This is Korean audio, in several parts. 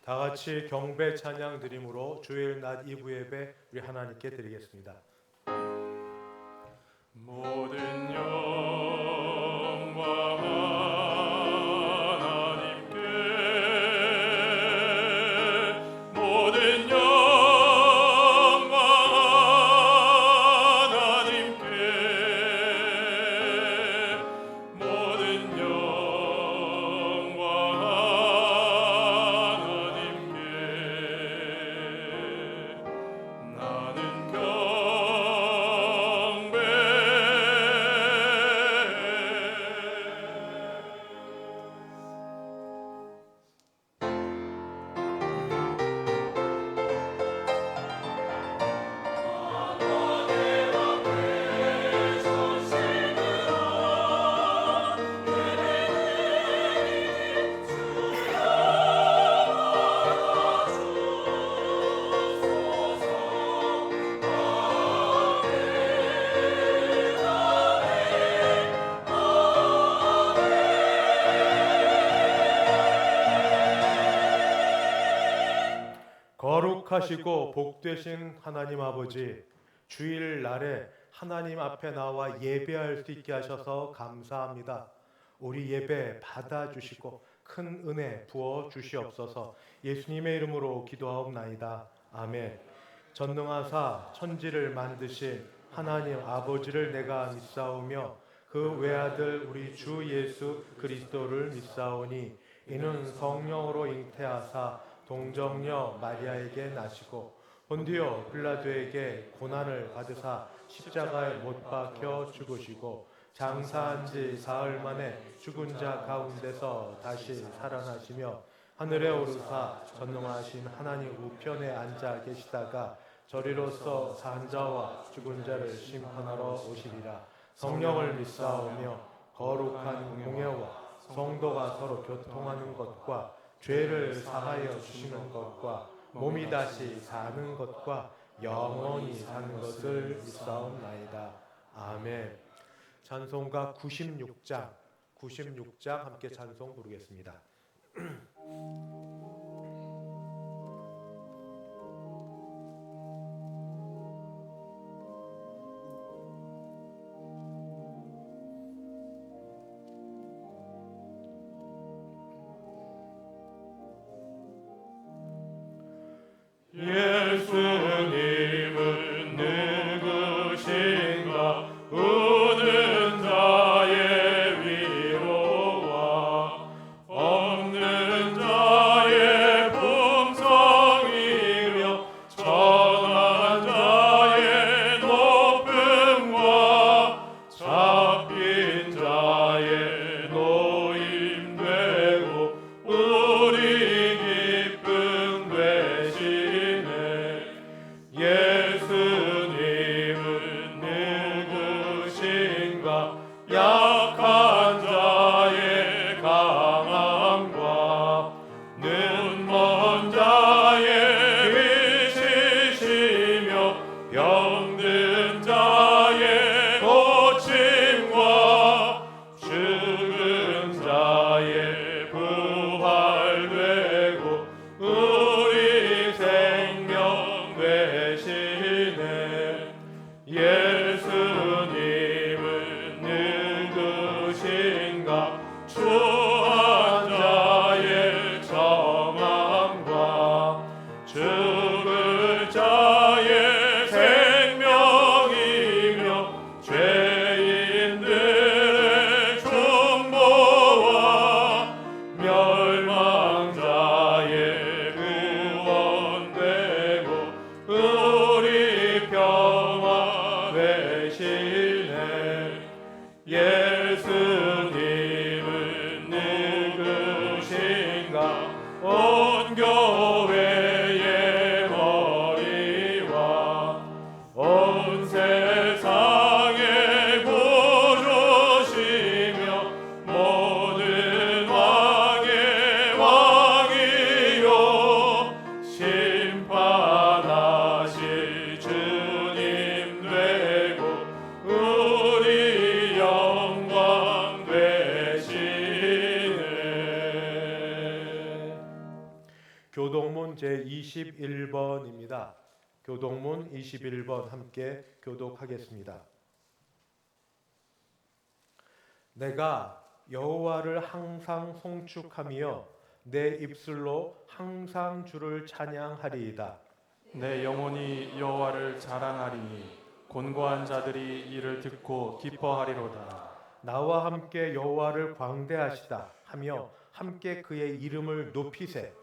다 같이 경배 찬양 드림으로 주일 낮 2부 예배 우리 하나님께 드리겠습니다. 모든 영광 하나님께, 모든 영광 하나님께, 모든 영광 하나님께. 나는 거룩하시고 복되신 하나님 아버지, 주일 날에 하나님 앞에 나와 예배할 수 있게 하셔서 감사합니다. 우리 예배 받아주시고 큰 은혜 부어 주시옵소서. 예수님의 이름으로 기도하옵나이다. 아멘. 전능하사 천지를 만드신 하나님 아버지를 내가 믿사오며 그 외아들 우리 주 예수 그리스도를 믿사오니 이는 성령으로 잉태하사 동정녀 마리아에게 나시고 본디오 빌라도에게 고난을 받으사 십자가에 못 박혀 죽으시고 장사한 지 사흘 만에 죽은 자 가운데서 다시 살아나시며 하늘에 오르사 전능하신 하나님 우편에 앉아 계시다가 저리로서 산 자와 죽은 자를 심판하러 오시리라. 성령을 믿사오며 거룩한 공예와 성도가 서로 교통하는 것과 죄를 사하여 주시는 것과 몸이 다시 사는 것과 영원히 사는 것을 믿사옵나이다. 아멘. 찬송가 96장 함께 찬송 부르겠습니다. 예수님은 누구신가? 우는 자의 위로와 없는 자의 풍성이며 천한 자의 높음과 잡힌 자의 노임되고 우리 기쁨 되시네. 예수님은 누구신가? 약한 자의 강함과 눈먼 자의 빛이시며 병든 자의 고침과 죽은 자의 부활되고 우리 생명 되시네. 예수님은 누구신가? 추한 자의 정함과 죽을 자의 생명이며 죄인들의 중보와 멸망자의 구원되고 우리 평화 되시네. 예수님은 누구신가? 온 교회의 머리와 온 세상의 구주시며 모든 왕의 왕이요 심판하실 주님 되고 우리 영광 제 21번입니다. 교독문 21번 함께 교독하겠습니다. 내가 여호와를 항상 송축하며 내 입술로 항상 주를 찬양하리이다. 내 영혼이 여호와를 자랑하리니 곤고한 자들이 이를 듣고 기뻐하리로다. 나와 함께 여호와를 광대하시다 하며 함께 그의 이름을 높이세.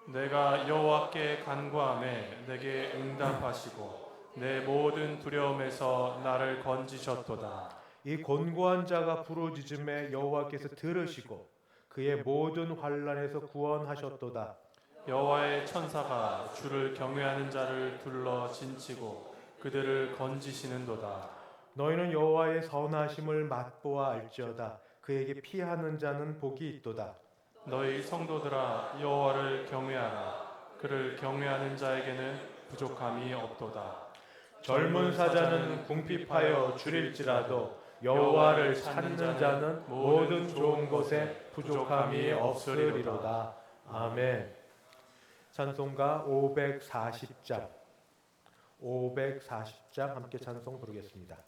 내가 여호와께 간구하매 내게 응답하시고 내 모든 두려움에서 나를 건지셨도다. 이 곤고한 자가 부르짖음에 여호와께서 들으시고 그의 모든 환난에서 구원하셨도다. 여호와의 천사가 주를 경외하는 자를 둘러 진치고 그들을 건지시는도다. 너희는 여호와의 선하심을 맛보아 알지어다. 그에게 피하는 자는 복이 있도다. 너희 성도들아 여호와를 경외하라. 그를 경외하는 자에게는 부족함이 없도다. 젊은 사자는 궁핍하여 줄일지라도 여호와를 찾는 자는 모든 좋은 것에 부족함이 없으리로다. 아멘. 찬송가 540장 함께 찬송 부르겠습니다.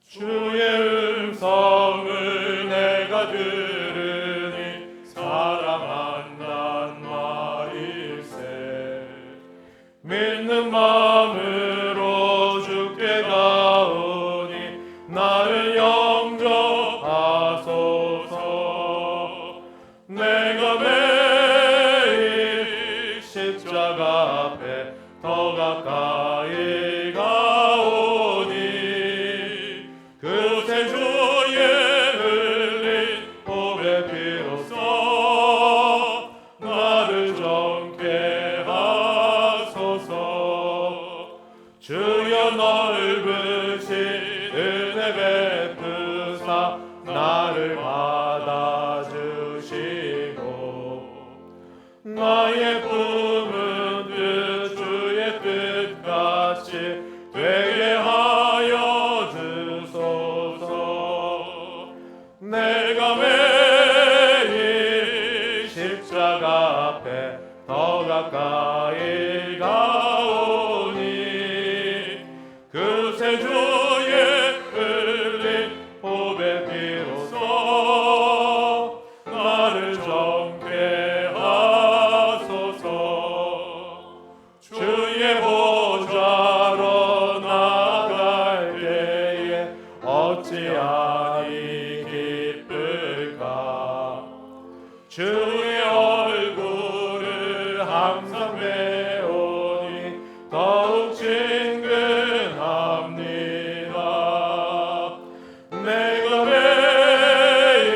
주의 음성을 내가 들으니 사랑한단 말일세. 믿는 마음으로 주께 가오니 나를 영접하소서. 내가 매일 십자가 앞에 더 가까이 가오니 그새 주의 흘린 보배 피로써 나를 정케 하소서. 주여 넓으신 은혜 베푸사 나를 받아주시고 나의 품은 뜻 주의 뜻같이 되게 하여 주소서. 내가 매일 십자가 앞에 더 가까이 가오니 그새 주의 흘린 보배 피로써 나를 정케 하소서. 주의 보좌로 나아갈 때에 어찌하니 기쁠까. 주의 얼굴을 항상 배우니 더욱 친근합니다. 내가 매일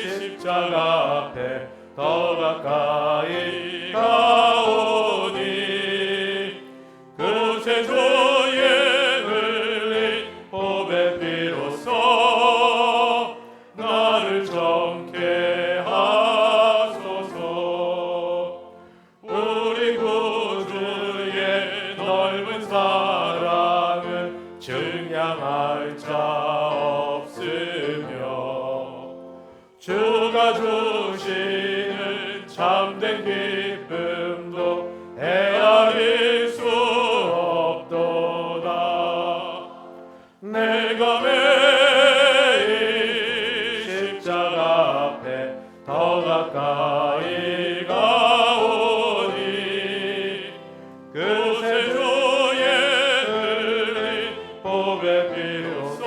십자가 앞에 더 가까이 가오니 그새 주의 흘린 보배 피로써 나를 정케 하소서. 우리 구주의 넓은 사랑은 증량할 자 없으며 주가 주시는 참된 기쁨도 헤아릴 수 없도다. 내가 매일 십자가 앞에 더 가까이 가오니 그새 주의 흘린 보배 피로써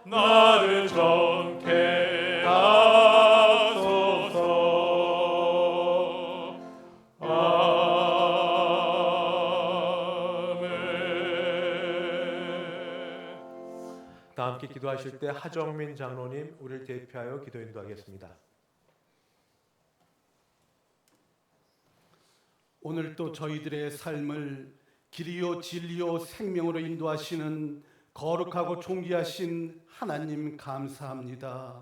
나를 정케 하소서. 다 함께 기도하실 때 하정민 장로님 우리를 대표하여 기도 인도하겠습니다. 오늘도 저희들의 삶을 길이요 진리요 생명으로 인도하시는 거룩하고 존귀하신 하나님 감사합니다.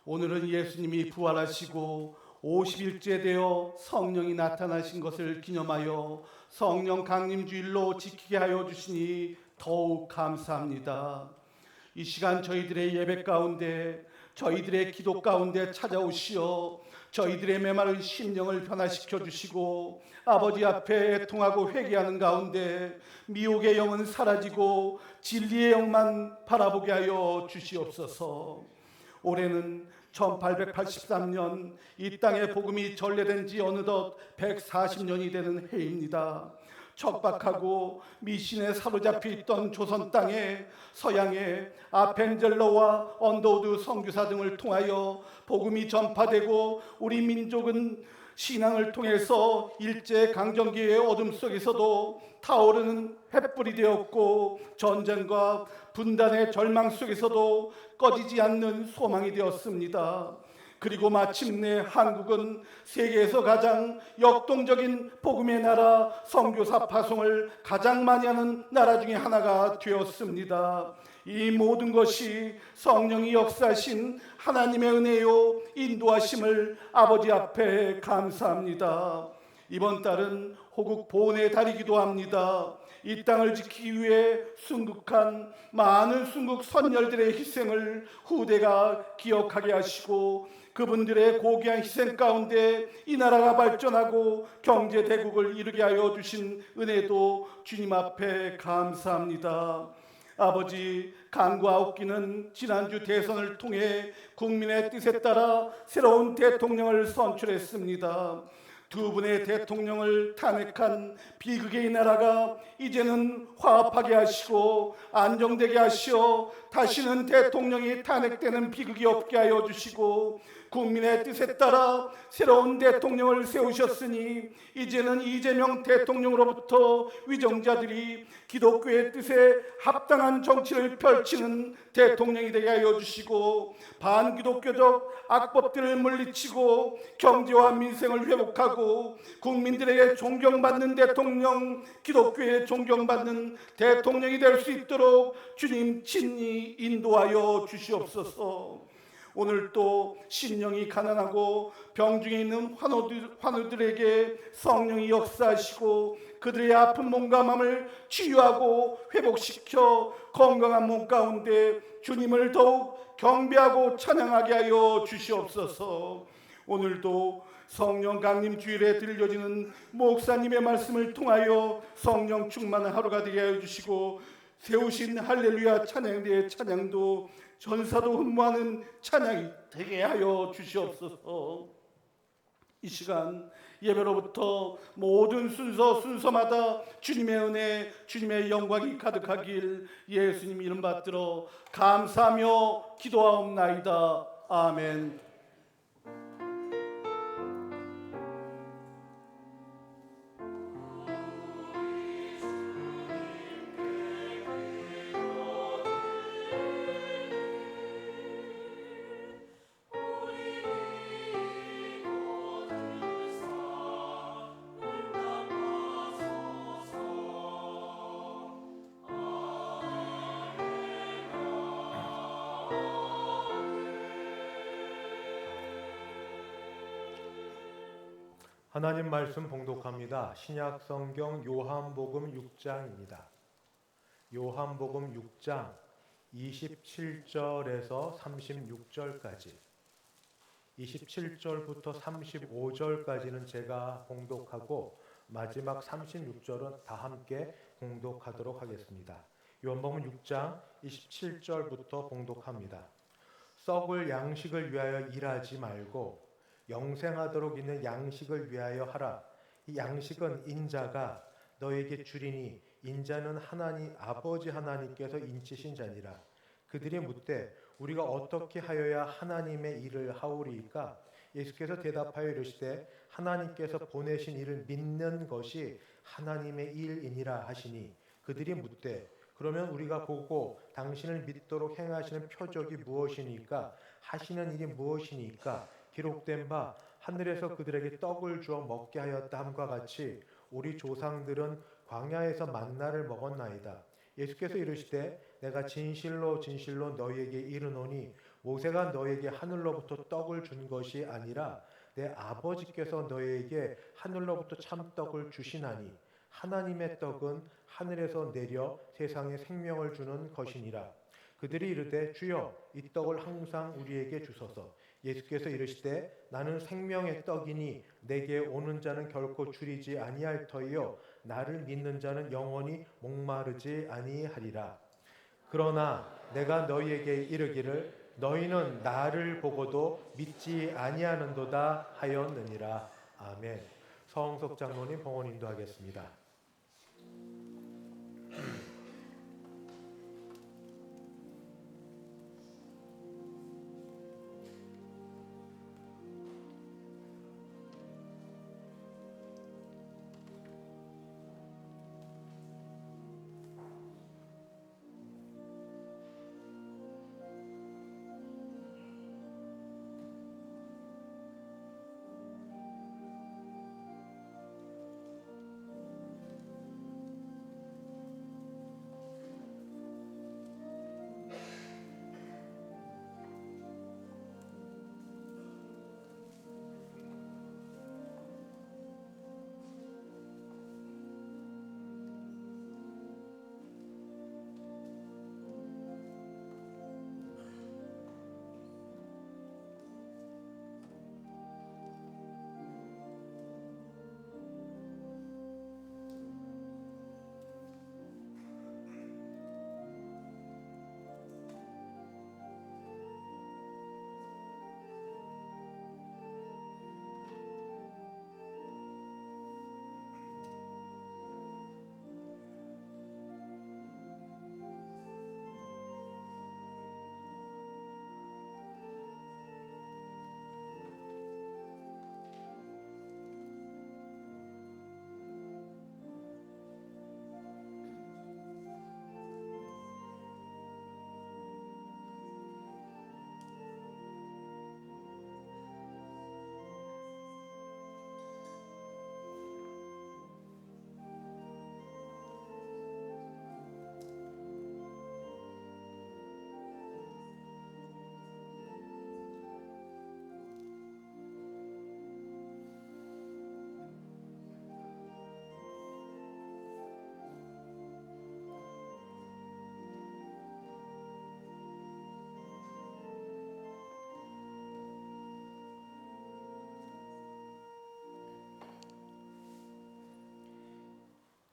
오늘은 예수님이 부활하시고 50일째 되어 성령이 나타나신 것을 기념하여 성령 강림주일로 지키게 하여 주시니 더욱 감사합니다. 이 시간 저희들의 예배 가운데, 저희들의 기도 가운데 찾아오시어 저희들의 메마른 심령을 변화시켜 주시고 아버지 앞에 애통하고 회개하는 가운데 미혹의 영은 사라지고 진리의 영만 바라보게 하여 주시옵소서. 올해는 1883년 이 땅에 복음이 전래된 지 어느덧 140년이 되는 해입니다. 척박하고 미신에 사로잡혀 있던 조선 땅에 서양의 아펜젤러와 언더우드 선교사 등을 통하여 복음이 전파되고 우리 민족은 신앙을 통해서 일제 강점기의 어둠 속에서도 타오르는 횃불이 되었고 전쟁과 분단의 절망 속에서도 꺼지지 않는 소망이 되었습니다. 그리고 마침내 한국은 세계에서 가장 역동적인 복음의 나라, 선교사 파송을 가장 많이 하는 나라 중에 하나가 되었습니다. 이 모든 것이 성령이 역사하신 하나님의 은혜요 인도하심을 아버지 앞에 감사합니다. 이번 달은 호국 보훈의 달이기도 합니다. 이 땅을 지키기 위해 순국한 많은 순국 선열들의 희생을 후대가 기억하게 하시고 그분들의 고귀한 희생 가운데 이 나라가 발전하고 경제 대국을 이루게 하여 주신 은혜도 주님 앞에 감사합니다. 아버지, 강구아웃기는 지난주 대선을 통해 국민의 뜻에 따라 새로운 대통령을 선출했습니다. 두 분의 대통령을 탄핵한 비극의 나라가 이제는 화합하게 하시고 안정되게 하시어 다시는 대통령이 탄핵되는 비극이 없게 하여 주시고 국민의 뜻에 따라 새로운 대통령을 세우셨으니 이제는 이재명 대통령으로부터 위정자들이 기독교의 뜻에 합당한 정치를 펼치는 대통령이 되게 하여 주시고 반기독교적 악법들을 물리치고 경제와 민생을 회복하고 국민들에게 존경받는 대통령, 기독교에 존경받는 대통령이 될 수 있도록 주님 친히 인도하여 주시옵소서. 오늘 또 심령이 가난하고 병중에 있는 환우들에게 성령이 역사하시고 그들의 아픈 몸과 마음을 치유하고 회복시켜 건강한 몸 가운데 주님을 더욱 경배하고 찬양하게 하여 주시옵소서. 오늘도 성령 강림 주일에 들려지는 목사님의 말씀을 통하여 성령 충만한 하루가 되게 하여 주시고 세우신 할렐루야 찬양대의 찬양도 전사도 흠모하는 찬양이 되게 하여 주시옵소서. 이 시간 예배로부터 모든 순서마다 주님의 은혜, 주님의 영광이 가득하길 예수님 이름 받들어 감사하며 기도하옵나이다. 아멘. 하나님 말씀 봉독합니다. 신약 성경 요한복음 6장입니다. 요한복음 6장 27절에서 36절까지 27절부터 35절까지는 제가 봉독하고 마지막 36절은 다 함께 봉독하도록 하겠습니다. 요한복음 6장 27절부터 봉독합니다. 썩을 양식을 위하여 일하지 말고 영생하도록 있는 양식을 위하여 하라. 이 양식은 인자가 너에게 주리니 인자는 하나님 아버지 하나님께서 인치신 자니라. 그들이 묻되 우리가 어떻게 하여야 하나님의 일을 하오리이까? 예수께서 대답하여 이르시되 하나님께서 보내신 일을 믿는 것이 하나님의 일이니라 하시니 그들이 묻되 그러면 우리가 보고 당신을 믿도록 행하시는 표적이 무엇이니까? 하시는 일이 무엇이니까? 기록된 바 하늘에서 그들에게 떡을 주어 먹게 하였다 함과 같이 우리 조상들은 광야에서 만나를 먹었나이다. 예수께서 이르시되 내가 진실로 진실로 너희에게 이르노니 모세가 너에게 하늘로부터 떡을 준 것이 아니라 내 아버지께서 너에게 하늘로부터 참떡을 주시나니 하나님의 떡은 하늘에서 내려 세상에 생명을 주는 것이니라. 그들이 이르되 주여 이 떡을 항상 우리에게 주소서. 예수께서 이르시되 나는 생명의 떡이니 내게 오는 자는 결코 줄이지 아니할 터이요 나를 믿는 자는 영원히 목마르지 아니하리라. 그러나 내가 너희에게 이르기를 너희는 나를 보고도 믿지 아니하는도다 하였느니라. 아멘. 서홍석 장로님 봉헌 인도하겠습니다.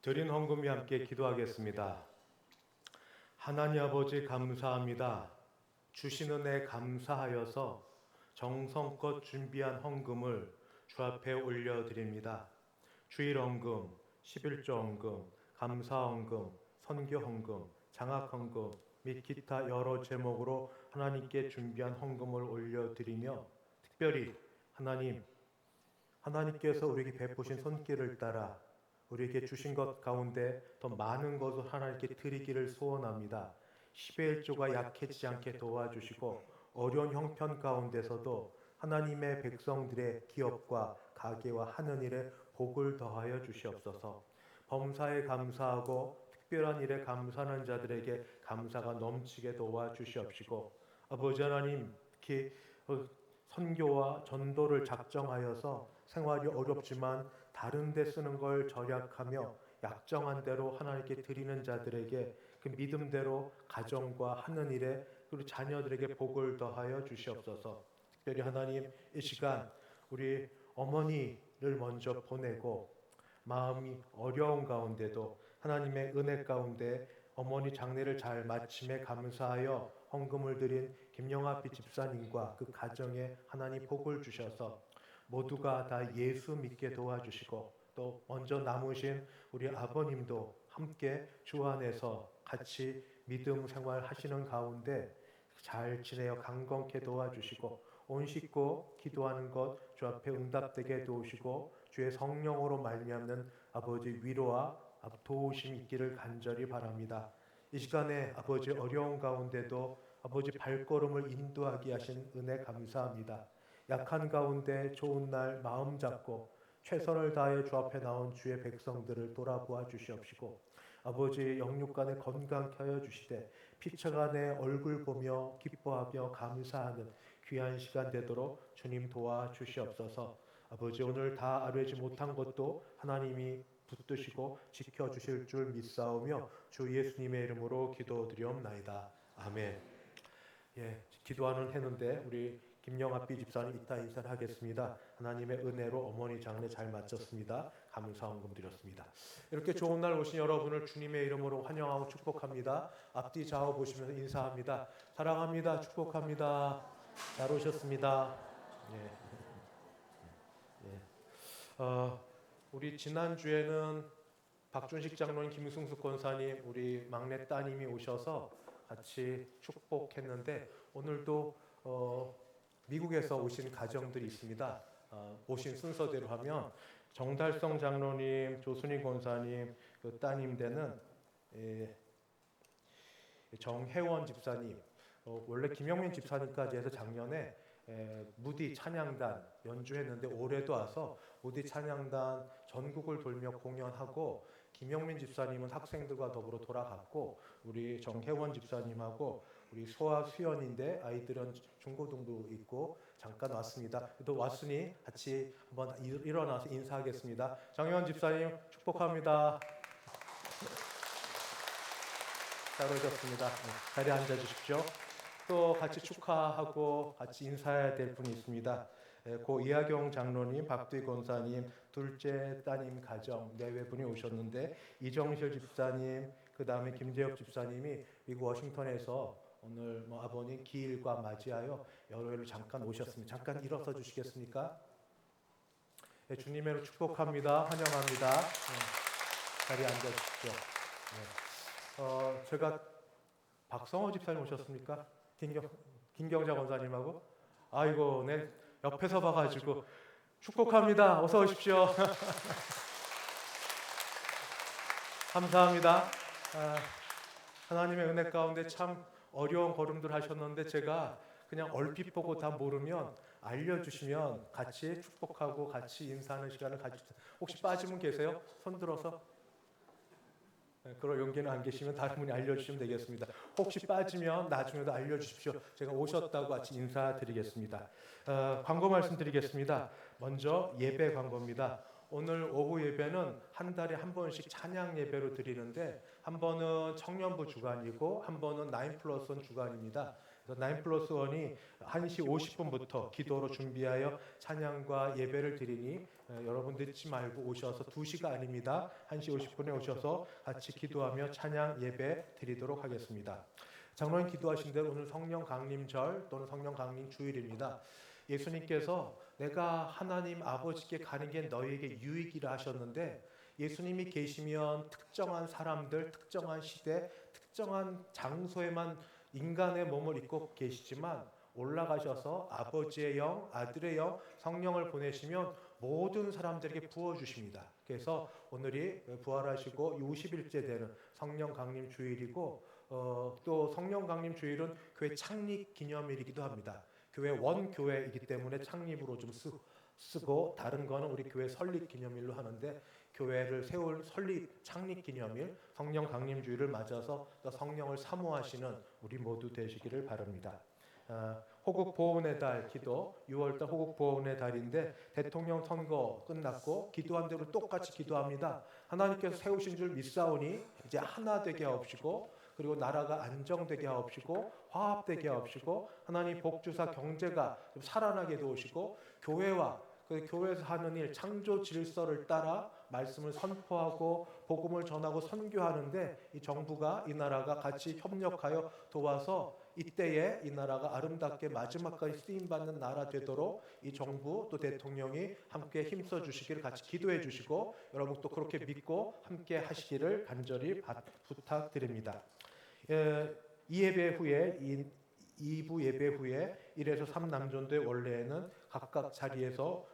드린 헌금이 함께 기도하겠습니다. 하나님 아버지 감사합니다. 주신 은혜 감사하여서 정성껏 준비한 헌금을 주 앞에 올려드립니다. 주일 헌금, 11조 헌금, 감사 헌금, 선교 헌금, 장학 헌금 및 기타 여러 제목으로 하나님께 준비한 헌금을 올려드리며 특별히 하나님께서 우리에게 베푸신 손길을 따라 우리에게 주신 것 가운데 더 많은 것을 하나님께 드리기를 소원합니다. 10의 1조가 약해지지 않게 도와주시고 어려운 형편 가운데서도 하나님의 백성들의 기업과 가게와 하는 일에 복을 더하여 주시옵소서. 범사에 감사하고 특별한 일에 감사하는 자들에게 감사가 넘치게 도와주시옵시고 아버지 하나님 특히 선교와 전도를 작정하여서 생활이 어렵지만 다른 데 쓰는 걸 절약하며 약정한 대로 하나님께 드리는 자들에게 그 믿음대로 가정과 하는 일에 그리고 자녀들에게 복을 더하여 주시옵소서. 특별히 하나님 이 시간 우리 어머니를 먼저 보내고 마음이 어려운 가운데도 하나님의 은혜 가운데 어머니 장례를 잘 마침에 감사하여 헌금을 드린 김영아비 집사님과 그 가정에 하나님 복을 주셔서 모두가 다 예수 믿게 도와주시고 또 먼저 남으신 우리 아버님도 함께 주 안에서 같이 믿음 생활하시는 가운데 잘 지내어 강건케 도와주시고 온 식구 기도하는 것 주 앞에 응답되게 도우시고 주의 성령으로 말미암는 아버지 위로와 도우심 있기를 간절히 바랍니다. 이 시간에 아버지 어려운 가운데도 아버지 발걸음을 인도하게 하신 은혜 감사합니다. 약한 가운데 좋은 날 마음 잡고 최선을 다해 주 앞에 나온 주의 백성들을 돌아보아 주시옵시고 아버지 영육간에 건강케 하여 주시되 피처간에 얼굴 보며 기뻐하며 감사하는 귀한 시간 되도록 주님 도와주시옵소서. 아버지 오늘 다 아뢰지 못한 것도 하나님이 붙드시고 지켜주실 줄 믿사오며 주 예수님의 이름으로 기도드리옵나이다. 아멘. 예, 기도하는 해는데 우리 김영합비 집사님 이따 인사를 하겠습니다. 하나님의 은혜로 어머니 장례 잘 마쳤습니다. 감사원금 드렸습니다. 이렇게 좋은 날 오신 여러분을 주님의 이름으로 환영하고 축복합니다. 앞뒤 좌우 보시면서 인사합니다. 사랑합니다. 축복합니다. 잘 오셨습니다. 예. 예. 우리 지난주에는 박준식 장로님, 김승숙 권사님, 우리 막내 따님이 오셔서 같이 축복했는데 오늘도 미국에서 오신 가정들이 있습니다. 오신 순서대로 하면 정달성 장로님, 조순희 권사님, 그 따님 되는 정혜원 집사님, 원래 김영민 집사님까지 해서 작년에 무디 찬양단 연주했는데 올해도 와서 무디 찬양단 전국을 돌며 공연하고 김영민 집사님은 학생들과 더불어 돌아갔고 우리 정혜원 집사님하고 우리 소아 수연인데 아이들은 중고등부 있고 잠깐 왔습니다. 또 왔으니 같이 한번 일어나서 인사하겠습니다. 정혜원 집사님 축복합니다. 잘 오셨습니다. 자리에 앉아주십시오. 또 같이 축하하고 같이 인사해야 될 분이 있습니다. 고 이하경 장로님, 박두희 권사님, 둘째 따님 가정 내외분이 오셨는데 이정실 집사님, 그 다음에 김재혁 집사님이 미국 워싱턴에서 오늘 아버님 기일과 맞이하여 여러회로 잠깐 오셨습니다. 잠깐 일어서 주시겠습니까? 네, 주님의 이름으로 축복합니다. 환영합니다. 자리에 앉아주십시오. 네. 제가 박성호 집사님 오셨습니까? 김경자 권사님하고 아이고 내 옆에서 봐가지고 축복합니다. 어서 오십시오. 감사합니다. 하나님의 은혜 가운데 참 어려운 걸음들 하셨는데 제가 그냥 얼핏 보고 다 모르면 알려주시면 같이 축복하고 같이 인사하는 시간을 가지고 혹시 빠지면 계세요? 손 들어서 그럴 용기는 안 계시면 다른 분이 알려주시면 되겠습니다. 혹시 빠지면 나중에도 알려주십시오. 제가 오셨다고 같이 인사드리겠습니다. 광고 말씀드리겠습니다. 먼저 예배 광고입니다. 오늘 오후 예배는 한 달에 한 번씩 찬양 예배로 드리는데 한 번은 청년부 주간이고 한 번은 9+1 주간입니다. 9+1이 1시 50분부터 기도로 준비하여 찬양과 예배를 드리니 여러분 늦지 말고 오셔서 2시가 아닙니다. 1시 50분에 오셔서 같이 기도하며 찬양 예배 드리도록 하겠습니다. 장로님 기도하신 대로 오늘 성령 강림절 또는 성령 강림 주일입니다. 예수님께서 내가 하나님 아버지께 가는 게 너희에게 유익이라 하셨는데 예수님이 계시면 특정한 사람들, 특정한 시대, 특정한 장소에만 인간의 몸을 입고 계시지만 올라가셔서 아버지의 영, 아들의 영, 성령을 보내시면 모든 사람들에게 부어주십니다. 그래서 오늘이 부활하시고 50일째 되는 성령 강림 주일이고 또 성령 강림 주일은 교회 창립 기념일이기도 합니다. 교회 원교회이기 때문에 창립으로 좀 쓰고 다른 거는 우리 교회 설립 기념일로 하는데 교회를 세울 설립 창립 기념일 성령 강림 주일을 맞아서 성령을 사모하시는 우리 모두 되시기를 바랍니다. 호국 보훈의 달 기도 6월달 호국 보훈의 달인데 대통령 선거 끝났고 기도한 대로 똑같이 기도합니다. 하나님께서 세우신 줄 믿사오니 이제 하나 되게 하옵시고 그리고 나라가 안정되게 하옵시고 화합되게 하옵시고 하나님 복주사 경제가 좀 살아나게 도우시고 교회와 그 교회에서 하는 일 창조 질서를 따라 말씀을 선포하고 복음을 전하고 선교하는데 이 정부가 이 나라가 같이 협력하여 도와서 이때에 이 나라가 아름답게 마지막까지 쓰임받는 나라 되도록 이 정부 또 대통령이 함께 힘써 주시기를 같이 기도해 주시고 여러분 또 그렇게 믿고 함께 하시기를 간절히 부탁드립니다. 이 예배 후에 2부 예배 후에 1에서 3 남존도의 원래에는 각각 자리에서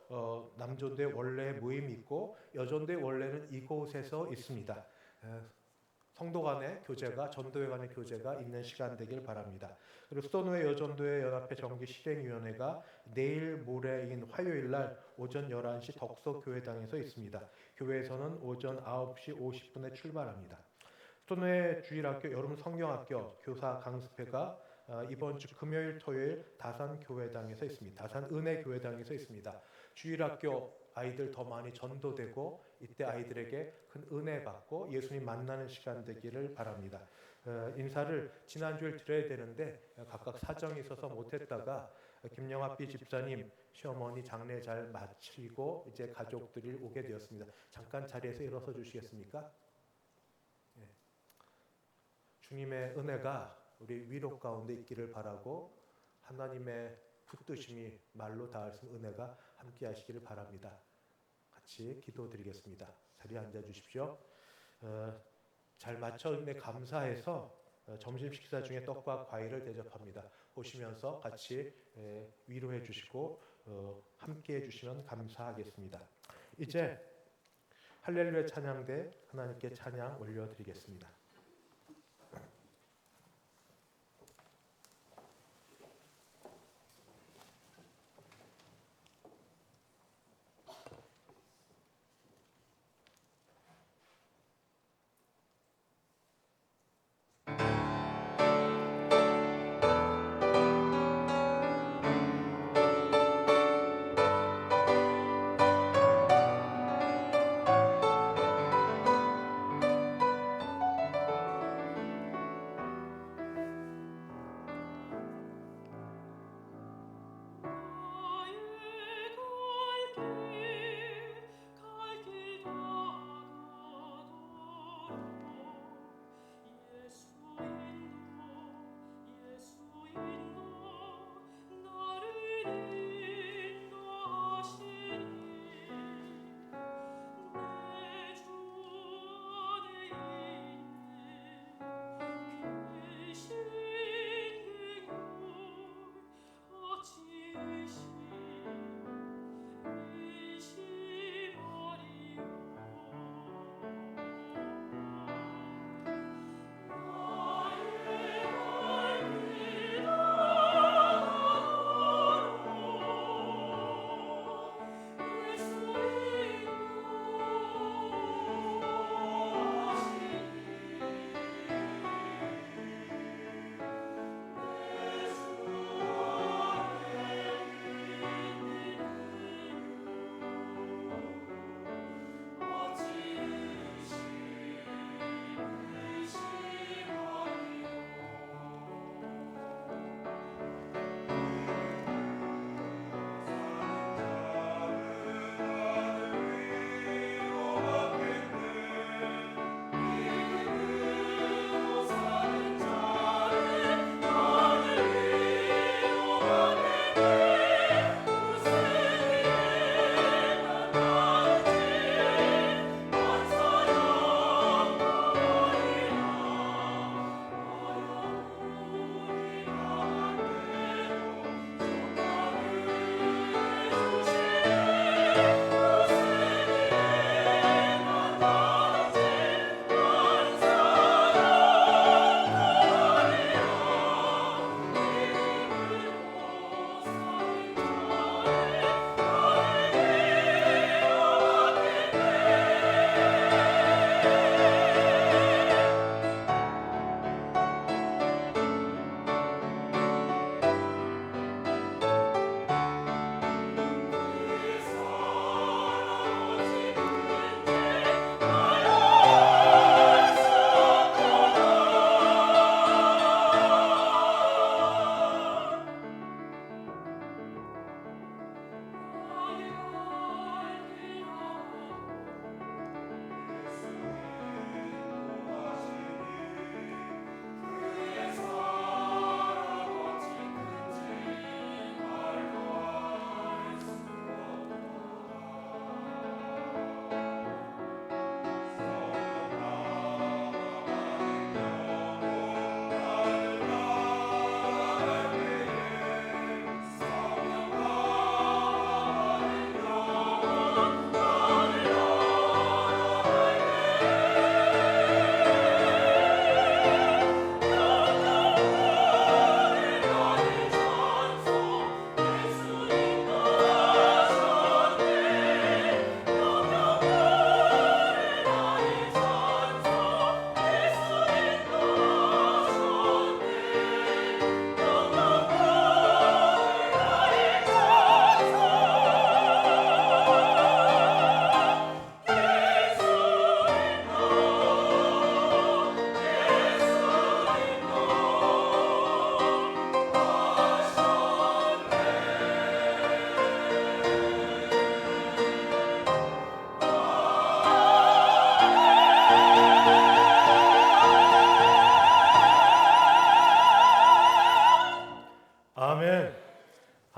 남존도의 원래 모임이 있고 여존도의 원래는 이곳에서 있습니다. 성도 간의 교제가 전도회 간의 교제가 있는 시간 되길 바랍니다. 그리고 수도노회 여전도회 연합회 정기 실행위원회가 내일 모레인 화요일 날 오전 11시 덕서교회당에서 있습니다. 교회에서는 오전 9시 50분에 출발합니다. 손해 주일학교 여름 성경학교 교사 강습회가 이번 주 금요일 토요일 다산 교회당에서 있습니다. 다산 은혜 교회당에서 있습니다. 주일학교 아이들 더 많이 전도되고 이때 아이들에게 큰 은혜 받고 예수님 만나는 시간 되기를 바랍니다. 인사를 지난주에 드려야 되는데 각각 사정이 있어서 못했다가 김영합비 집사님 시어머니 장례 잘 마치고 이제 가족들이 오게 되었습니다. 잠깐 자리에서 일어서 주시겠습니까? 네. 주님의 은혜가 우리 위로 가운데 있기를 바라고 하나님의 붙드심이 말로 닿을 수 있는 은혜가 함께 하시기를 바랍니다. 같이 기도드리겠습니다. 자리에 앉아 주십시오. 잘 마쳤는데 감사해서 점심 식사 중에 떡과 과일을 대접합니다. 오시면서 같이 위로해 주시고 함께 해 주시면 감사하겠습니다. 이제 할렐루야 찬양대 하나님께 찬양 올려드리겠습니다.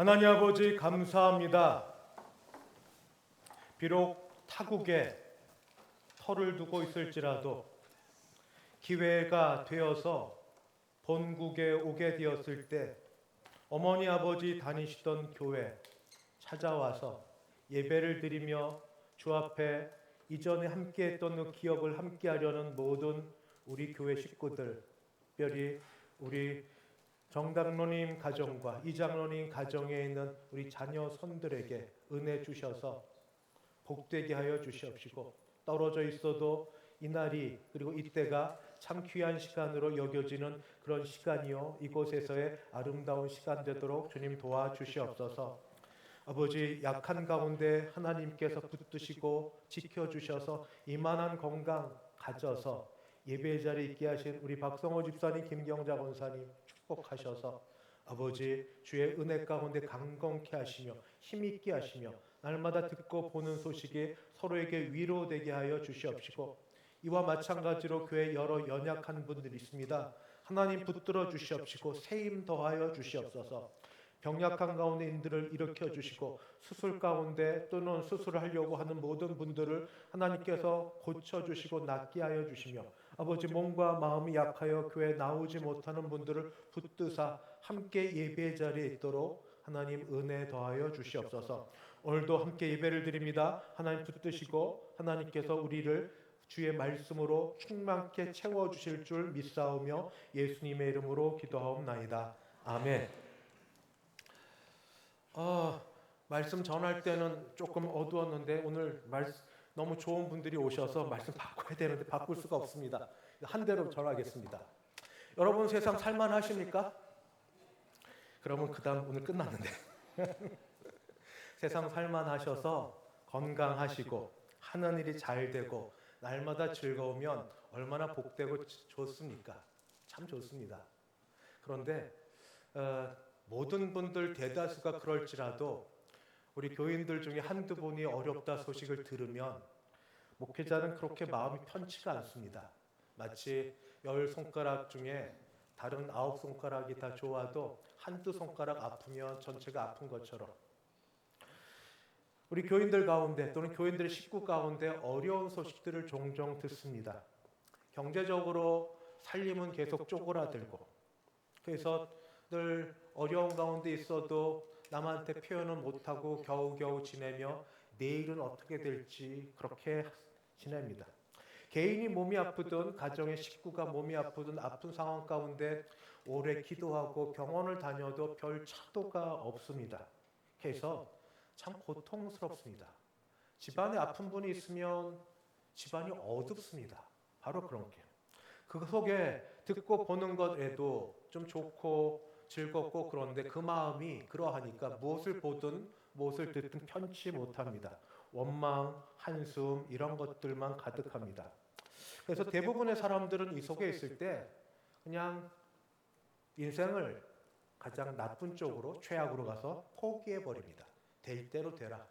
하나님 아버지 감사합니다. 비록 타국에 터를 두고 있을지라도 기회가 되어서 본국에 오게 되었을 때 어머니 아버지 다니시던 교회 찾아와서 예배를 드리며 주 앞에 이전에 함께했던 그 기억을 함께하려는 모든 우리 교회 식구들, 특별히 우리 정장로님 가정과 이장로님 가정에 있는 우리 자녀 손들에게 은혜 주셔서 복되게 하여 주시옵시고, 떨어져 있어도 이날이 그리고 이때가 참 귀한 시간으로 여겨지는 그런 시간이요, 이곳에서의 아름다운 시간 되도록 주님 도와주시옵소서. 아버지, 약한 가운데 하나님께서 붙드시고 지켜주셔서 이만한 건강 가져서 예배 자리에 있게 하신 우리 박성호 집사님, 김경자 권사님 축복하셔서 아버지 주의 은혜 가운데 강건케 하시며 힘있게 하시며 날마다 듣고 보는 소식이 서로에게 위로되게 하여 주시옵시고, 이와 마찬가지로 교회 여러 연약한 분들이 있습니다. 하나님 붙들어 주시옵시고 세임 더하여 주시옵소서. 병약한 가운데 인들을 일으켜 주시고 수술 가운데 또는 수술을 하려고 하는 모든 분들을 하나님께서 고쳐주시고 낫게 하여 주시며, 아버지 몸과 마음이 약하여 교회에 나오지 못하는 분들을 붙드사 함께 예배 자리에 있도록 하나님 은혜 더하여 주시옵소서. 오늘도 함께 예배를 드립니다. 하나님 붙드시고 하나님께서 우리를 주의 말씀으로 충만케 채워주실 줄 믿사오며 예수님의 이름으로 기도하옵나이다. 아멘. 말씀 전할 때는 조금 어두웠는데 오늘 너무 좋은 분들이 오셔서 말씀 바꿔야 되는데 바꿀 수가 없습니다. 한 대로 전하겠습니다. 여러분 세상 살만하십니까? 그러면 그 다음 오늘 끝났는데 세상 살만하셔서 건강하시고 하는 일이 잘 되고 날마다 즐거우면 얼마나 복되고 좋습니까? 참 좋습니다. 그런데 모든 분들 대다수가 그럴지라도 우리 교인들 중에 한두 분이 어렵다 소식을 들으면 목회자는 그렇게 마음이 편치가 않습니다. 마치 10손가락 중에 다른 9손가락이 다 좋아도 한두 손가락 아프면 전체가 아픈 것처럼 우리 교인들 가운데 또는 교인들의 식구 가운데 어려운 소식들을 종종 듣습니다. 경제적으로 살림은 계속 쪼그라들고, 그래서 늘 어려운 가운데 있어도 남한테 표현을 못하고 겨우겨우 지내며 내일은 어떻게 될지 그렇게 지냅니다. 개인이 몸이 아프든 가정의 식구가 몸이 아프든 아픈 상황 가운데 오래 기도하고 병원을 다녀도 별 차도가 없습니다. 그래서 참 고통스럽습니다. 집안에 아픈 분이 있으면 집안이 어둡습니다. 바로 그런 게. 그 속에 듣고 보는 것에도 좀 좋고 즐겁고 그런데 그 마음이 그러하니까 무엇을 보든 무엇을 듣든 편치 못합니다. 원망, 한숨 이런 것들만 가득합니다. 그래서 대부분의 사람들은 이 속에 있을 때 그냥 인생을 가장 나쁜 쪽으로 최악으로 가서 포기해버립니다. 될 대로 되라.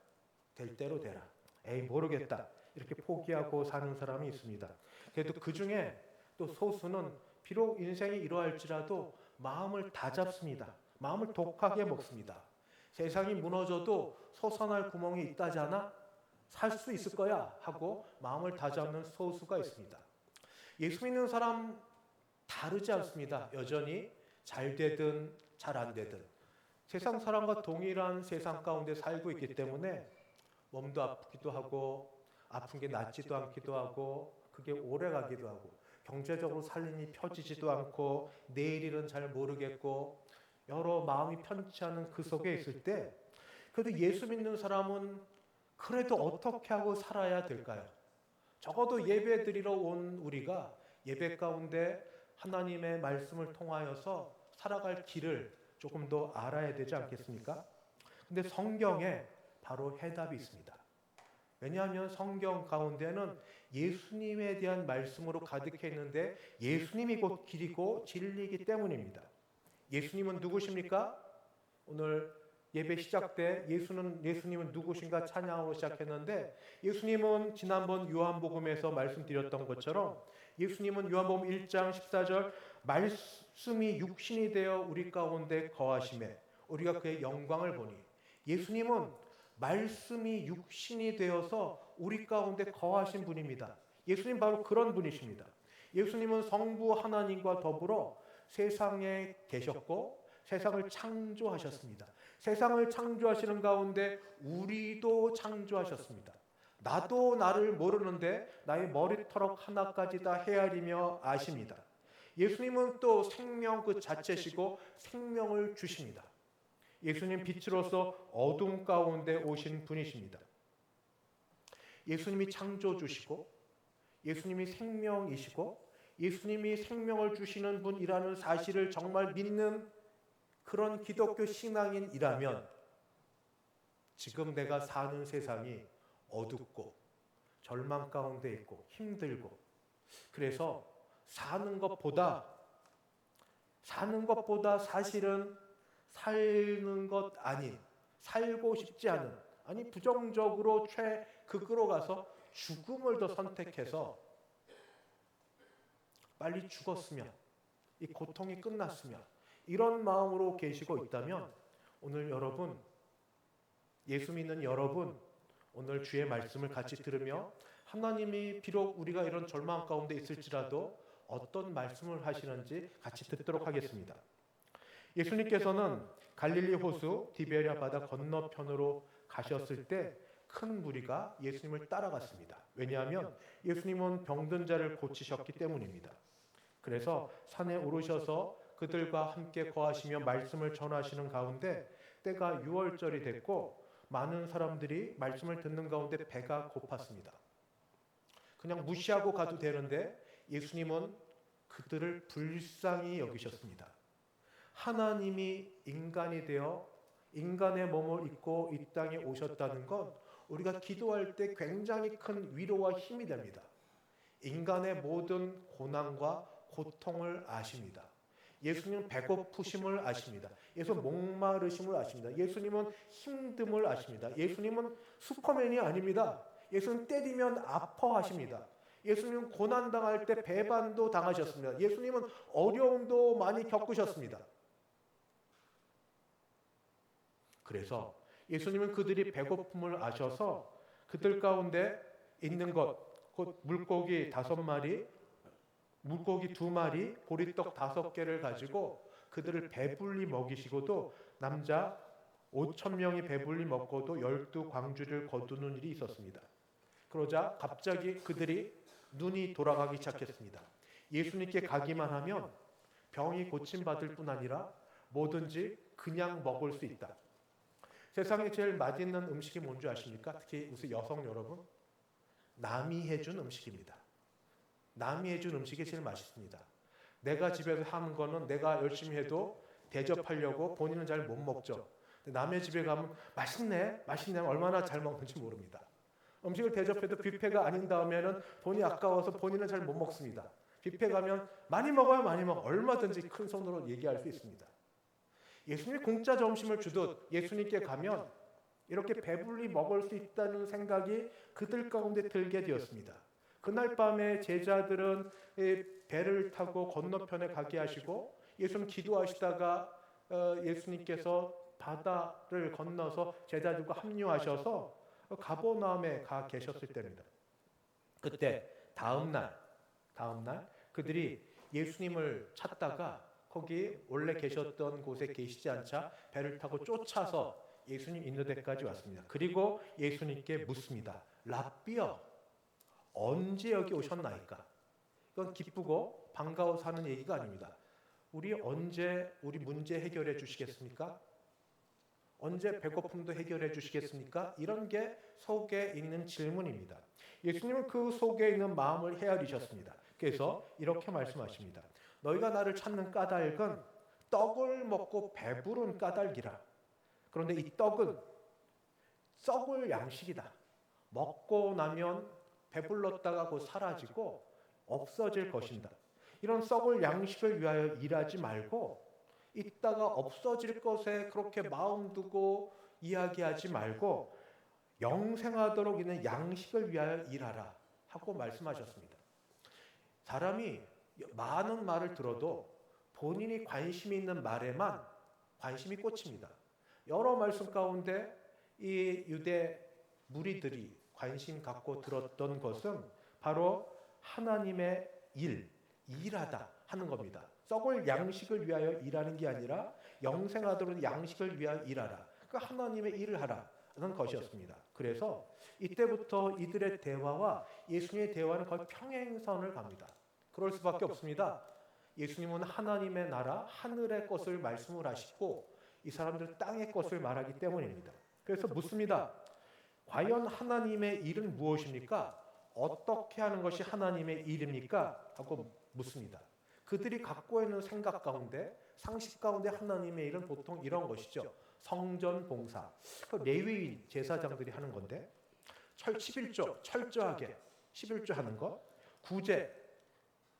될 대로 되라. 에이 모르겠다. 이렇게 포기하고 사는 사람이 있습니다. 그래도 그 중에 또 소수는 비록 인생이 이러할지라도 마음을 다잡습니다. 마음을 독하게 먹습니다. 세상이 무너져도 솟아날 구멍이 있다잖아. 살 수 있을 거야 하고 마음을 다잡는 소수가 있습니다. 예수 믿는 사람 다르지 않습니다. 여전히 잘 되든 잘 안 되든 세상 사람과 동일한 세상 가운데 살고 있기 때문에 몸도 아프기도 하고 아픈 게 낫지도 않기도 하고 그게 오래 가기도 하고 경제적으로 살림이 펴지지도 않고 내일일은 잘 모르겠고 여러 마음이 편치 않은 그 속에 있을 때 그래도 예수 믿는 사람은 그래도 어떻게 하고 살아야 될까요? 적어도 예배 드리러 온 우리가 예배 가운데 하나님의 말씀을 통하여서 살아갈 길을 조금 더 알아야 되지 않겠습니까? 근데 성경에 바로 해답이 있습니다. 왜냐하면 성경 가운데는 예수님에 대한 말씀으로 가득해 있는데 예수님이 곧 길이고 진리이기 때문입니다. 예수님은 누구십니까? 오늘 예배 시작 때 예수님은 누구신가 찬양으로 시작했는데 예수님은 지난번 요한복음에서 말씀드렸던 것처럼 예수님은 요한복음 1장 14절 말씀이 육신이 되어 우리 가운데 거하심에 우리가 그의 영광을 보니. 예수님은 말씀이 육신이 되어서 우리 가운데 거하신 분입니다. 예수님 바로 그런 분이십니다. 예수님은 성부 하나님과 더불어 세상에 계셨고 세상을 창조하셨습니다. 세상을 창조하시는 가운데 우리도 창조하셨습니다. 나도 나를 모르는데 나의 머리털 하나까지 다 헤아리며 아십니다. 예수님은 또 생명 그 자체시고 생명을 주십니다. 예수님 빛으로서 어둠 가운데 오신 분이십니다. 예수님이 창조주시고 예수님이 생명이시고 예수님이 생명을 주시는 분이라는 사실을 정말 믿는 그런 기독교 신앙인이라면 지금 내가 사는 세상이 어둡고 절망 가운데 있고 힘들고 그래서 사는 것보다 사실은 사는 것 아닌 살고 싶지 않은 아니 부정적으로 최극으로 가서 죽음을 더 선택해서 빨리 죽었으면 이 고통이 끝났으면 이런 마음으로 계시고 있다면 오늘 여러분 예수 믿는 여러분 오늘 주의 말씀을 같이 들으며 하나님이 비록 우리가 이런 절망 가운데 있을지라도 어떤 말씀을 하시는지 같이 듣도록 하겠습니다. 예수님께서는 갈릴리 호수 디베랴 바다 건너편으로 가셨을 때 큰 무리가 예수님을 따라갔습니다. 왜냐하면 예수님은 병든 자를 고치셨기 때문입니다. 그래서 산에 오르셔서 그들과 함께 거하시며 말씀을 전하시는 가운데 때가 6월절이 됐고 많은 사람들이 말씀을 듣는 가운데 배가 고팠습니다. 그냥 무시하고 가도 되는데 예수님은 그들을 불쌍히 여기셨습니다. 하나님이 인간이 되어 인간의 몸을 입고 이 땅에 오셨다는 건 우리가 기도할 때 굉장히 큰 위로와 힘이 됩니다. 인간의 모든 고난과 고통을 아십니다. 예수님은 배고프심을 아십니다. 예수님은 목마르심을 아십니다. 예수님은 힘듦을 아십니다. 예수님은 슈퍼맨이 아닙니다. 예수님은 때리면 아파하십니다. 예수님은 고난당할 때 배반도 당하셨습니다. 예수님은 어려움도 많이 겪으셨습니다. 그래서 예수님은 그들이 배고픔을 아셔서 그들 가운데 있는 것, 곧 물고기 5마리, 물고기 2마리, 보리떡 5개를 가지고 그들을 배불리 먹이시고도 남자 5,000명이 배불리 먹고도 12광주를 거두는 일이 있었습니다. 그러자 갑자기 그들이 눈이 돌아가기 시작했습니다. 예수님께 가기만 하면 병이 고침받을 뿐 아니라 뭐든지 그냥 먹을 수 있다. 세상에 제일 맛있는 음식이 뭔지 아십니까? 특히 우리 여성 여러분, 남이 해준 음식입니다. 남이 해준 음식이 제일 맛있습니다. 내가 집에서 하는 거는 내가 열심히 해도 대접하려고 본인은 잘 못 먹죠. 남의 집에 가면 맛있네, 맛있네 얼마나 잘 먹는지 모릅니다. 음식을 대접해도 뷔페가 아닌 다음에는 돈이 아까워서 본인은 잘 못 먹습니다. 뷔페 가면 많이 먹어요, 많이 먹어. 얼마든지 큰 손으로 얘기할 수 있습니다. 예수님이 공짜 점심을 주듯 예수님께 가면 이렇게 배불리 먹을 수 있다는 생각이 그들 가운데 들게 되었습니다. 그날 밤에 제자들은 배를 타고 건너편에 가게 하시고 예수님 기도하시다가 예수님께서 바다를 건너서 제자들과 합류하셔서 가버나움에 가 계셨을 때입니다. 그때 다음 날 그들이 예수님을 찾다가 거기 원래 계셨던 곳에 계시지 않자 배를 타고 쫓아서 예수님 있는 데까지 왔습니다. 그리고 예수님께 묻습니다. 라삐여, 언제 여기 오셨나이까? 이건 기쁘고 반가워서 하는 얘기가 아닙니다. 우리 언제 우리 문제 해결해 주시겠습니까? 언제 배고픔도 해결해 주시겠습니까? 이런 게 속에 있는 질문입니다. 예수님은 그 속에 있는 마음을 헤아리셨습니다. 그래서 이렇게 말씀하십니다. 너희가 나를 찾는 까닭은 떡을 먹고 배부른 까닭이라. 그런데 이 떡은 썩을 양식이다. 먹고 나면 배불렀다가 곧 사라지고 없어질 것이다. 이런 썩을 양식을 위하여 일하지 말고 있다가 없어질 것에 그렇게 마음 두고 이야기하지 말고 영생하도록 있는 양식을 위하여 일하라 하고 말씀하셨습니다. 사람이 많은 말을 들어도 본인이 관심이 있는 말에만 관심이 꽂힙니다. 여러 말씀 가운데 이 유대 무리들이 관심 갖고 들었던 것은 바로 하나님의 일하다 하는 겁니다. 썩을 양식을 위하여 일하는 게 아니라 영생하도록 양식을 위하여 일하라. 그러니까 하나님의 일을 하라는 것이었습니다. 그래서 이때부터 이들의 대화와 예수님의 대화는 거의 평행선을 갑니다. 그럴 수밖에 없습니다. 예수님은 하나님의 나라, 하늘의 것을 말씀을 하시고 이 사람들 땅의 것을 말하기 때문입니다. 그래서 묻습니다. 과연 하나님의 일은 무엇입니까? 어떻게 하는 것이 하나님의 일입니까? 하고 묻습니다. 그들이 갖고 있는 생각 가운데, 상식 가운데 하나님의 일은 보통 이런 것이죠. 성전 봉사, 레위인 제사장들이 하는 건데 11조 철저하게 11조 하는 것, 구제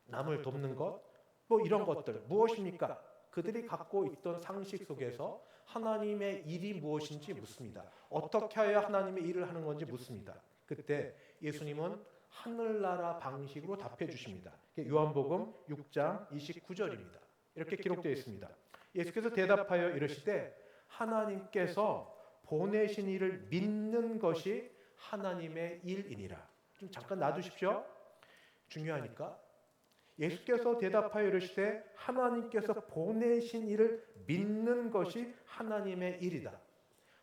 남을 돕는 것, 뭐 이런 것들 무엇입니까? 그들이 갖고 있던 상식 속에서 하나님의 일이 무엇인지 묻습니다. 어떻게 하여 하나님의 일을 하는 건지 묻습니다. 그때 예수님은 하늘나라 방식으로 답해 주십니다. 요한복음 6장 29절입니다. 이렇게 기록되어 있습니다. 예수께서 대답하여 이르시되 하나님께서 보내신 이를 믿는 것이 하나님의 일이니라. 좀 잠깐 놔두십시오. 중요하니까. 예수께서 대답하여 이르시되 하나님께서 보내신 이를 믿는 것이 하나님의 일이다.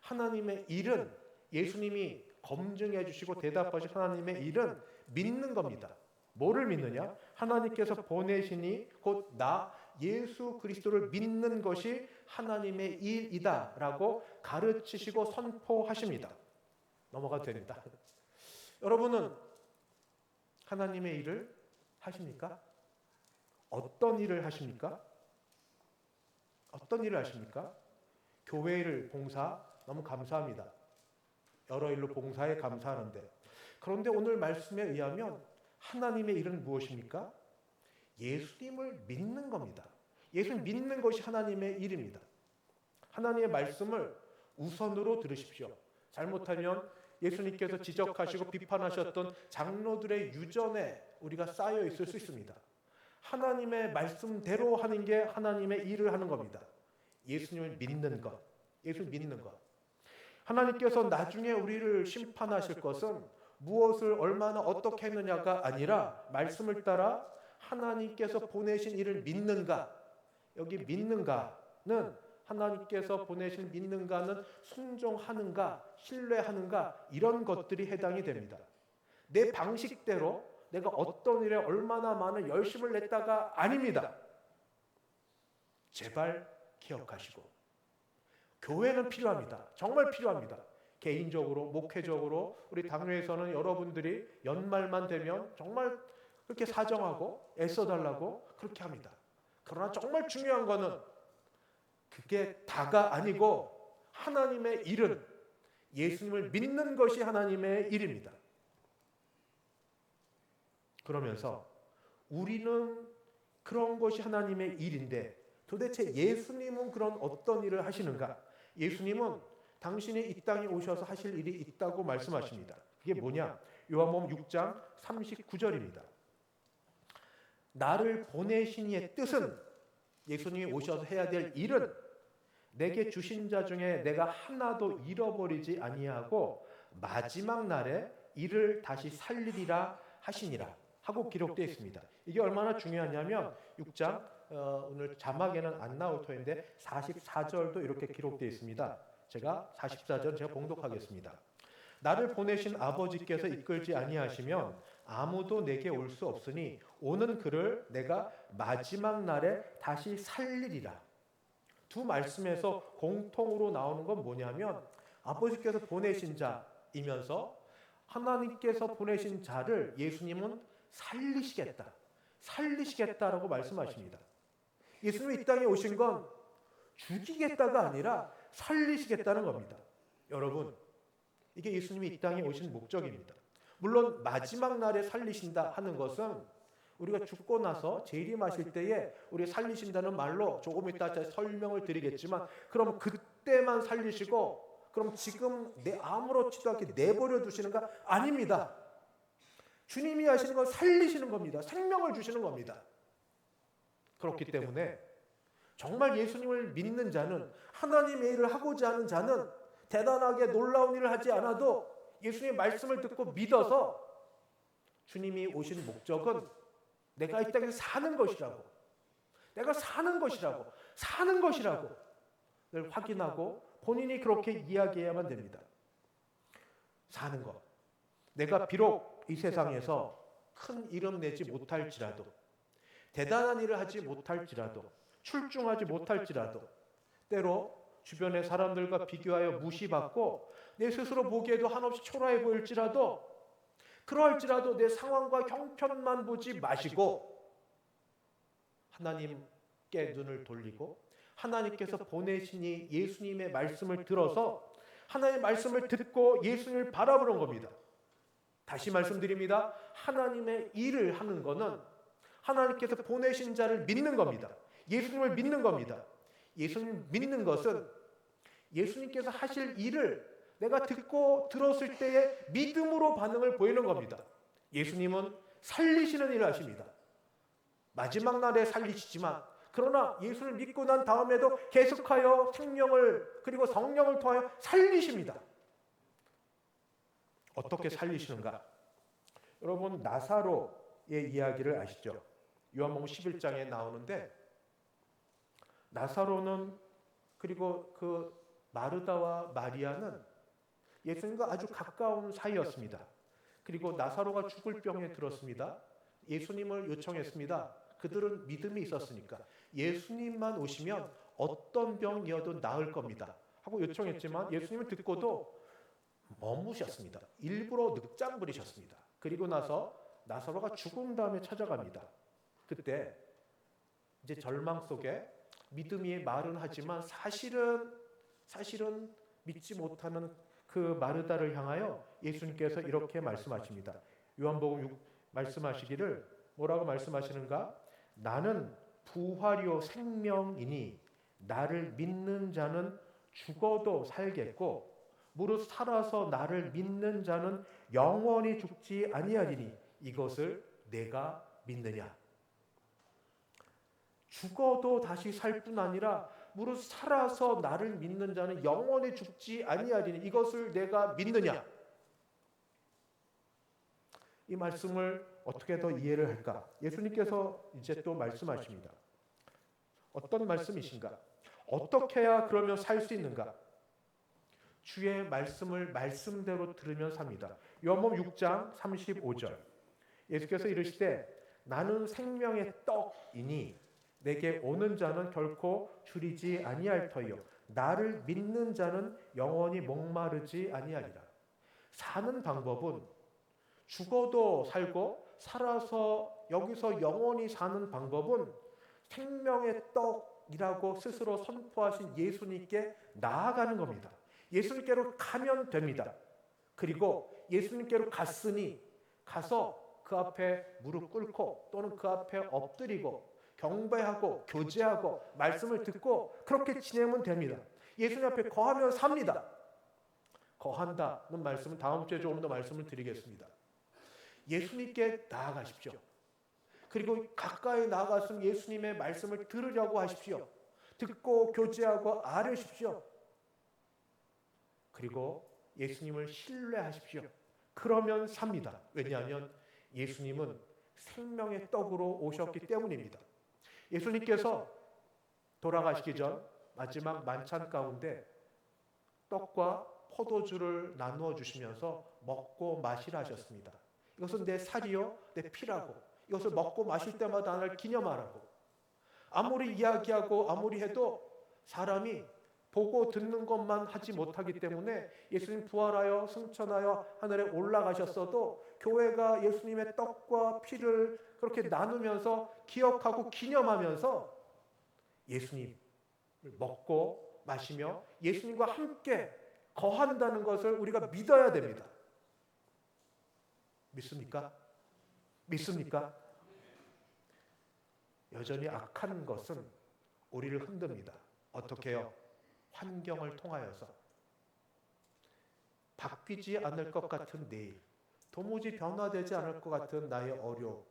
하나님의 일은 예수님이 검증해 주시고 대답하신 하나님의 일은 믿는 겁니다. 뭐를 믿느냐? 하나님께서 보내시니 곧 나 예수 그리스도를 믿는 것이 하나님의 일이다라고 가르치시고 선포하십니다. 넘어가도 됩니다. 여러분은 하나님의 일을 하십니까? 어떤 일을 하십니까? 어떤 일을 하십니까? 교회 일 봉사 너무 감사합니다. 여러 일로 봉사에 감사하는데, 그런데 오늘 말씀에 의하면 하나님의 일은 무엇입니까? 예수님을 믿는 겁니다. 예수님 믿는 것이 하나님의 일입니다. 하나님의 말씀을 우선으로 들으십시오. 잘못하면 예수님께서 지적하시고 비판하셨던 장로들의 유전에 우리가 쌓여 있을 수 있습니다. 하나님의 말씀대로 하는 게 하나님의 일을 하는 겁니다. 예수님을 믿는 것, 예수를 믿는 것. 하나님께서 나중에 우리를 심판하실 것은 무엇을 얼마나 어떻게 했느냐가 아니라 말씀을 따라 하나님께서 보내신 일을 믿는가. 여기 믿는가는 하나님께서 보내신 믿는가는 순종하는가, 신뢰하는가 이런 것들이 해당이 됩니다. 내 방식대로 내가 어떤 일에 얼마나 많은 열심을 냈다가 아닙니다. 제발 기억하시고 교회는 필요합니다. 정말 필요합니다. 개인적으로, 목회적으로 우리 당회에서는 여러분들이 연말만 되면 정말 그렇게 사정하고 애써달라고 그렇게 합니다. 그러나 정말 중요한 거는 그게 다가 아니고 하나님의 일은 예수님을 믿는 것이 하나님의 일입니다. 그러면서 우리는 그런 것이 하나님의 일인데 도대체 예수님은 그런 어떤 일을 하시는가? 예수님은 당신이 이 땅에 오셔서 하실 일이 있다고 말씀하십니다. 그게 뭐냐? 요한복음 6장 39절입니다. 나를 보내신 이의 뜻은, 예수님이 오셔서 해야 될 일은 내게 주신 자 중에 내가 하나도 잃어버리지 아니하고 마지막 날에 이를 다시 살리리라 하시니라 하고 기록되어 있습니다. 이게 얼마나 중요하냐면 6장 오늘 자막에는 안 나올 터인데 44절도 이렇게 기록되어 있습니다. 제가 44절 제가 봉독하겠습니다. 나를 보내신 아버지께서 이끌지 아니하시면 아무도 내게 올 수 없으니 오는 그를 내가 마지막 날에 다시 살리리라. 두 말씀에서 공통으로 나오는 건 뭐냐면 아버지께서 보내신 자이면서 하나님께서 보내신 자를 예수님은 살리시겠다라고 말씀하십니다. 예수님이 이 땅에 오신 건 죽이겠다가 아니라 살리시겠다는 겁니다. 여러분, 이게 예수님이 이 땅에 오신 목적입니다. 물론 마지막 날에 살리신다 하는 것은 우리가 죽고 나서 재림하실 때에 우리 살리신다는 말로 조금 이따 설명을 드리겠지만, 그럼 그때만 살리시고 그럼 지금 아무렇지도 않게 내버려 두시는가? 아닙니다. 주님이 하시는 건 살리시는 겁니다. 생명을 주시는 겁니다. 그렇기 때문에 정말 예수님을 믿는 자는, 하나님의 일을 하고자 하는 자는 대단하게 놀라운 일을 하지 않아도 예수님의 말씀을 듣고 믿어서 주님이 오신 목적은 내가 이 땅에서 사는 것이라고, 내가 사는 것이라고, 사는 것이라고 늘 확인하고 본인이 그렇게 이야기해야만 됩니다. 사는 것. 내가 비록 이 세상에서 큰 이름 내지 못할지라도, 대단한 일을 하지 못할지라도, 출중하지 못할지라도, 때로 주변의 사람들과 비교하여 무시받고 내 스스로 보기에도 한없이 초라해 보일지라도, 그럴지라도 내 상황과 형편만 보지 마시고 하나님께 눈을 돌리고 하나님께서 보내시니 예수님의 말씀을 들어서 하나님의 말씀을 듣고 예수님을 바라보는 겁니다. 다시 말씀드립니다. 하나님의 일을 하는 것은 하나님께서 보내신 자를 믿는 겁니다. 예수님을 믿는 겁니다. 예수님을 믿는 것은 예수님께서 하실 일을 내가 듣고 들었을 때의 믿음으로 반응을 보이는 겁니다. 예수님은 살리시는 일을 하십니다. 마지막 날에 살리시지만, 그러나 예수를 믿고 난 다음에도 계속하여 생명을 그리고 성령을 통하여 살리십니다. 어떻게 살리시는가? 여러분, 나사로의 이야기를 아시죠? 요한복음 11장에 나오는데, 나사로는 그리고 그 마르다와 마리아는 예수님과 아주 가까운 사이였습니다. 그리고 나사로가 죽을 병에 들었습니다. 예수님을 요청했습니다. 그들은 믿음이 있었으니까 예수님만 오시면 어떤 병이어도 나을 겁니다 하고 요청했지만 예수님을 듣고도 머무셨습니다. 일부러 늑장 부리셨습니다. 그리고 나서 나사로가 죽은 다음에 찾아갑니다. 그때 이제 절망 속에 믿음이 말은 하지만 사실은 믿지 못하는 그 마르다를 향하여 예수님께서 이렇게 말씀하십니다. 요한복음 6 말씀하시기를 뭐라고 말씀하시는가? 나는 부활이요 생명이니 나를 믿는 자는 죽어도 살겠고 무릇 살아서 나를 믿는 자는 영원히 죽지 아니하리니 이것을 내가 믿느냐? 죽어도 다시 살 뿐 아니라 무릇 살아서 나를 믿는 자는 영원히 죽지 아니하리니 이것을 내가 믿느냐? 이 말씀을 어떻게 더 이해를 할까? 예수님께서 이제 또 말씀하십니다. 어떤 말씀이신가? 어떻게 해야 그러면 살 수 있는가? 주의 말씀을 말씀대로 들으면 삽니다. 요한복음 6장 35절. 예수께서 이르시되 나는 생명의 떡이니 내게 오는 자는 결코 줄이지 아니할 터이요 나를 믿는 자는 영원히 목마르지 아니하리라. 사는 방법은 죽어도 살고 살아서 여기서 영원히 사는 방법은 생명의 떡이라고 스스로 선포하신 예수님께 나아가는 겁니다. 예수님께로 가면 됩니다. 그리고 예수님께로 갔으니 가서 그 앞에 무릎 꿇고 또는 그 앞에 엎드리고 경배하고 교제하고 말씀을 듣고 그렇게 지내면 됩니다. 예수님 앞에 거하면 삽니다. 거한다는 말씀은 다음 주에 조금 더 말씀을 드리겠습니다. 예수님께 나아가십시오. 그리고 가까이 나아가서 예수님의 말씀을 들으려고 하십시오. 듣고 교제하고 아뢰십시오. 그리고 예수님을 신뢰하십시오. 그러면 삽니다. 왜냐하면 예수님은 생명의 떡으로 오셨기 때문입니다. 예수님께서 돌아가시기 전 마지막 만찬 가운데 떡과 포도주를 나누어 주시면서 먹고 마시라 하셨습니다. 이것은 내 살이요 내 피라고, 이것을 먹고 마실 때마다 나를 기념하라고. 아무리 이야기하고 아무리 해도 사람이 보고 듣는 것만 하지 못하기 때문에 예수님 부활하여 승천하여 하늘에 올라가셨어도 교회가 예수님의 떡과 피를 그렇게 나누면서 기억하고 기념하면서 예수님을 먹고 마시며 예수님과 함께 거한다는 것을 우리가 믿어야 됩니다. 믿습니까? 믿습니까? 여전히 악한 것은 우리를 흔듭니다. 어떻게 해요? 환경을 통하여서 바뀌지 않을 것 같은 내일, 도무지 변화되지 않을 것 같은 나의 어려움,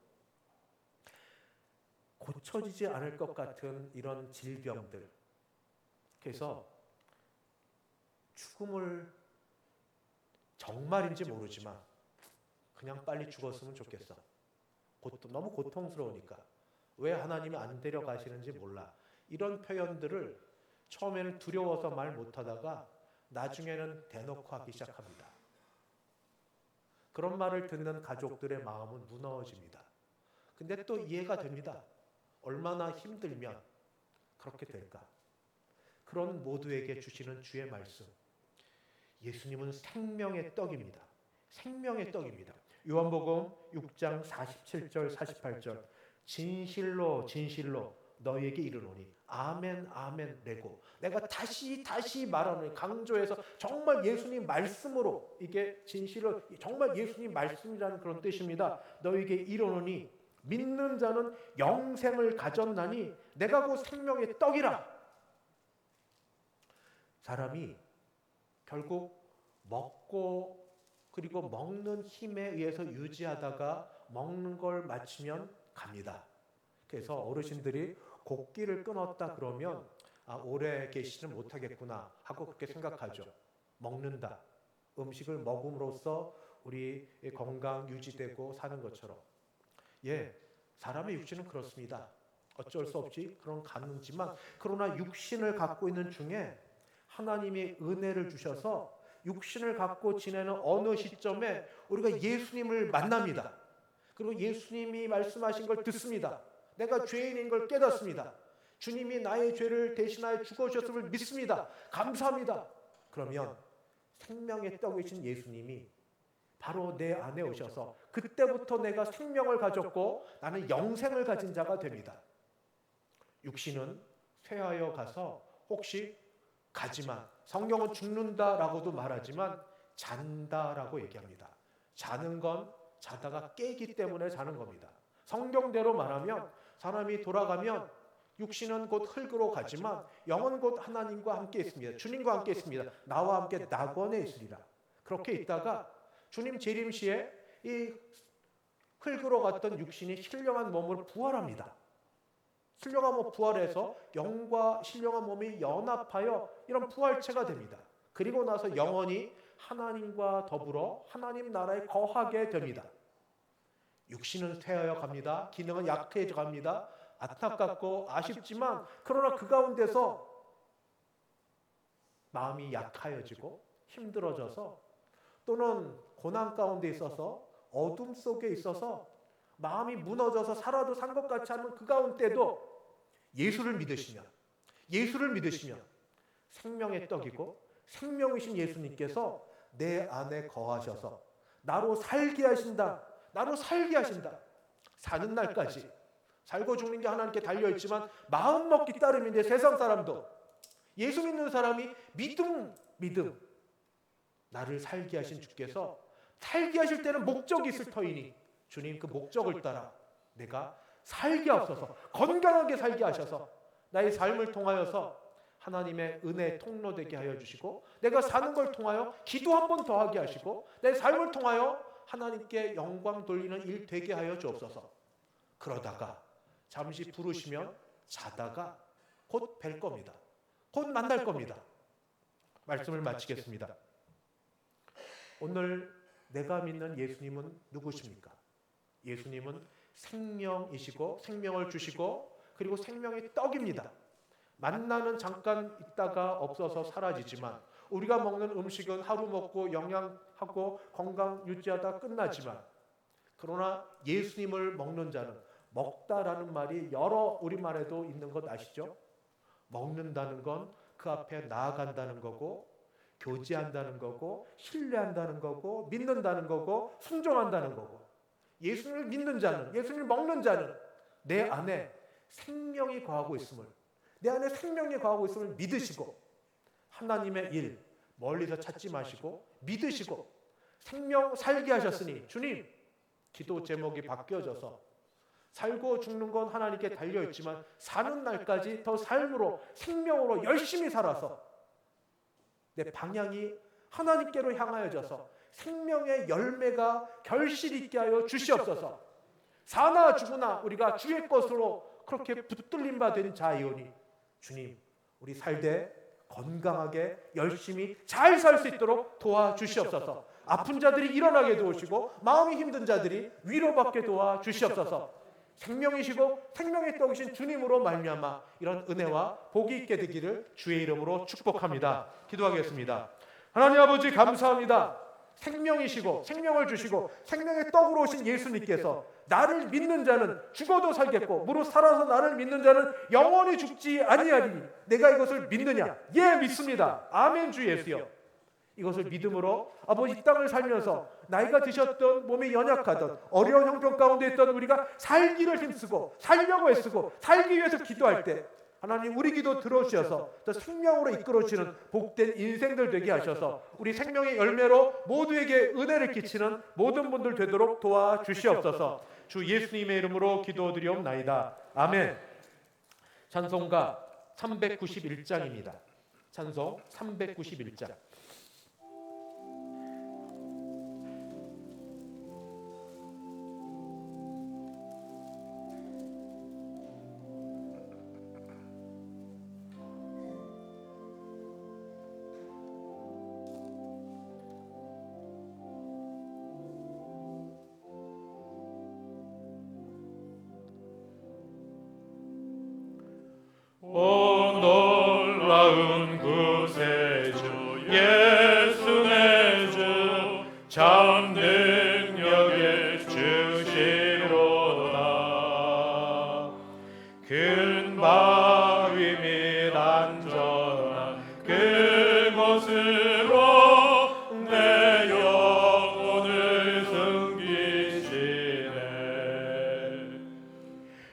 고쳐지지 않을 것 같은 이런 질병들. 그래서 죽음을 정말인지 모르지만 그냥 빨리 죽었으면 좋겠어. 너무 고통스러우니까. 왜 하나님이 안 데려가시는지 몰라. 이런 표현들을 처음에는 두려워서 말 못하다가 나중에는 대놓고 하기 시작합니다. 그런 말을 듣는 가족들의 마음은 무너집니다. 근데 또 이해가 됩니다. 얼마나 힘들면 그렇게 될까? 그런 모두에게 주시는 주의 말씀. 예수님은 생명의 떡입니다. 생명의 떡입니다. 요한복음 6장 47절 48절 진실로 진실로 너희에게 이르노니 아멘 아멘 레고 내가 다시 말하노니 강조해서 정말 예수님 말씀으로 이게 진실로 정말 예수님 말씀이라는 그런 뜻입니다. 너희에게 이르노니 믿는 자는 영생을 가졌나니 내가 그 생명의 떡이라. 사람이 결국 먹고 그리고 먹는 힘에 의해서 유지하다가 먹는 걸 마치면 갑니다. 그래서 어르신들이 곡기를 끊었다 그러면 오래 계시지는 못하겠구나 하고 그렇게 생각하죠. 먹는다. 음식을 먹음으로써 우리 건강 유지되고 사는 것처럼. 사람의 육신은 그렇습니다. 어쩔 수 없이 그런 가능지만 그러나 육신을 갖고 있는 중에 하나님이 은혜를 주셔서 육신을 갖고 지내는 어느 시점에 우리가 예수님을 만납니다. 그리고 예수님이 말씀하신 걸 듣습니다. 내가 죄인인 걸 깨닫습니다. 주님이 나의 죄를 대신하여 죽어주셨음을 믿습니다. 감사합니다. 그러면 생명의 떡이신 예수님이 바로 내 안에 오셔서 그때부터 내가 생명을 가졌고 나는 영생을 가진 자가 됩니다. 육신은 쇠하여 가서 혹시 가지만 성경은 죽는다라고도 말하지만 잔다라고 얘기합니다. 자는 건 자다가 깨기 때문에 자는 겁니다. 성경대로 말하면 사람이 돌아가면 육신은 곧 흙으로 가지만 영은 곧 하나님과 함께 있습니다. 주님과 함께 있습니다. 나와 함께 낙원에 있으리라. 그렇게 있다가 주님 재림시에 이 흙으로 갔던 육신이 신령한 몸으로 부활합니다. 신령한 몸 부활해서 영과 신령한 몸이 연합하여 이런 부활체가 됩니다. 그리고 나서 영원히 하나님과 더불어 하나님 나라에 거하게 됩니다. 육신은 쇠하여 갑니다. 기능은 약해져 갑니다. 안타깝고 아쉽지만 그러나 그 가운데서 마음이 약하여지고 힘들어져서 또는 고난 가운데 있어서 어둠 속에 있어서 마음이 무너져서 살아도 산 것 같지 않은 그 가운데도 예수를 믿으시면 생명의 떡이고 생명이신 예수님께서 내 안에 거하셔서 나로 살게 하신다. 사는 날까지 살고 죽는 게 하나님께 달려있지만 마음 먹기 따름인데 세상 사람도 예수 믿는 사람이 믿음 나를 살게 하신 주께서 살게 하실 때는 목적이 있을 터이니 주님 그 목적을 따라 내가 살게 하옵소서. 건강하게 살게 하셔서 나의 삶을 통하여서 하나님의 은혜의 통로 되게 하여 주시고 내가 사는 걸 통하여 기도 한 번 더 하게 하시고 내 삶을 통하여 하나님께 영광 돌리는 일 되게 하여 주옵소서. 그러다가 잠시 부르시면 자다가 곧 뵐 겁니다. 곧 만날 겁니다. 말씀을 마치겠습니다. 오늘 내가 믿는 예수님은 누구십니까? 예수님은 생명이시고 생명을 주시고 그리고 생명의 떡입니다. 만나는 잠깐 있다가 없어서 사라지지만 우리가 먹는 음식은 하루 먹고 영양하고 건강 유지하다 끝나지만 그러나 예수님을 먹는 자는 먹다라는 말이 여러 우리말에도 있는 것 아시죠? 먹는다는 건 그 앞에 나아간다는 거고 교제한다는 거고 신뢰한다는 거고 믿는다는 거고 순종한다는 거고 예수님을 믿는 자는 예수님을 먹는 자는 내 안에 생명이 거하고 있음을 믿으시고 하나님의 일 멀리서 찾지 마시고 믿으시고 생명 살게 하셨으니 주님 기도 제목이 바뀌어져서 살고 죽는 건 하나님께 달려있지만 사는 날까지 더 삶으로 생명으로 열심히 살아서 내 방향이 하나님께로 향하여져서 생명의 열매가 결실 있게 하여 주시옵소서. 사나 죽으나 우리가 주의 것으로 그렇게 붙들림 받은 자이오니 주님 우리 살되 건강하게 열심히 잘 살 수 있도록 도와주시옵소서. 아픈 자들이 일어나게 도우시고 마음이 힘든 자들이 위로받게 도와주시옵소서. 생명이시고 생명의 떡이신 주님으로 말미암아 이런 은혜와 복이 있게 되기를 주의 이름으로 축복합니다. 기도하겠습니다. 하나님 아버지 감사합니다. 생명이시고 생명을 주시고 생명의 떡으로 오신 예수님께서 나를 믿는 자는 죽어도 살겠고 무릇 살아서 나를 믿는 자는 영원히 죽지 아니하리니 내가 이것을 믿느냐? 예, 믿습니다. 아멘. 주 예수여, 이것을 믿음으로 아버지 이 땅을 살면서 나이가 드셨던 몸이 연약하던 어려운 형편 가운데 있던 우리가 살기를 힘쓰고 살려고 애쓰고 살기 위해서 기도할 때 하나님 우리 기도 들어주셔서 또 생명으로 이끌어주시는 복된 인생들 되게 하셔서 우리 생명의 열매로 모두에게 은혜를 끼치는 모든 분들 되도록 도와주시옵소서. 주 예수님의 이름으로 기도드리옵나이다. 아멘. 찬송가 391장입니다. 찬송 391장. 오 놀라운 구세주 예수 내 주 참 능력의 주시로다. 큰 바위 및 안전한 그곳으로 내 영혼을 숨기시네.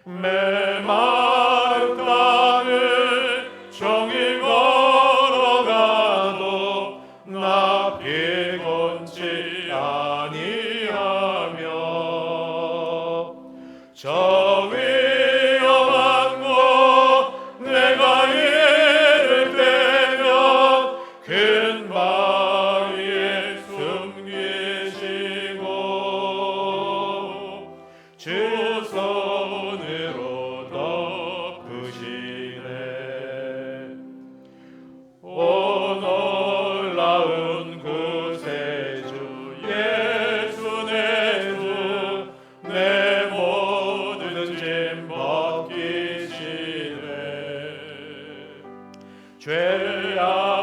메마른 땅을 종일 걸어가도 나 피곤치 아니하며 저 위험한 곳 내가 이를 때면 큰 바위에 숨기시고 주 손으로 덮으시네. 오 놀라운 구세주 예수 내 주 내 모든 짐 벗기시네.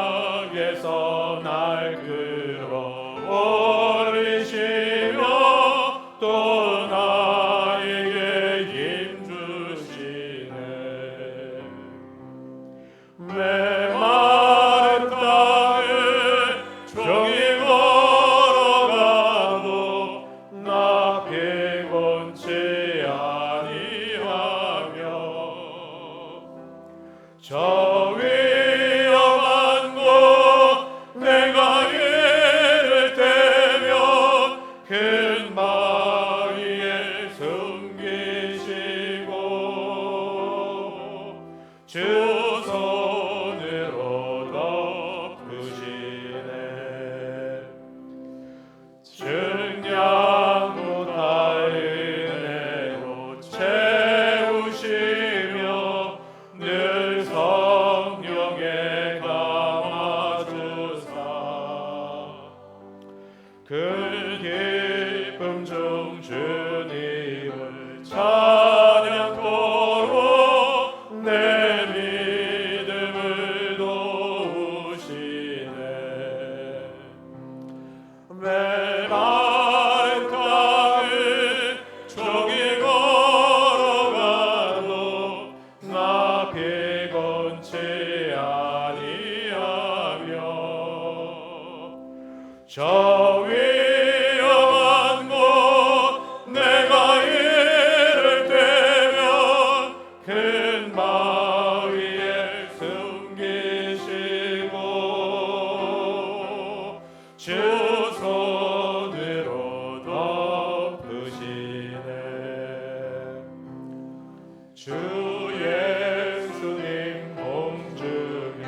죄악에서 날 끌어올리시며 또 나에게 힘 주시네. 메마른 땅을 종일 걸어가도 나 피곤치 아니하며 저 위험한 곳 내가 이를 때면 큰 바위에 숨기시고 주 손으로 덮으시네. 증량 못할 은혜로 채우시며 늘 성령에 감아주사 그 기쁨 중 주님을 찬양토록 내 믿음을 도우시네. 메마른 땅을 종일 걸어가도 나 피곤치 아니하며 저 위험한 곳 내가 이를 때면 큰 바위에 숨기시고 주 손으로 덮으시네. 주 예수님 공중에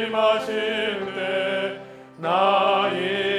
임하실 때 나의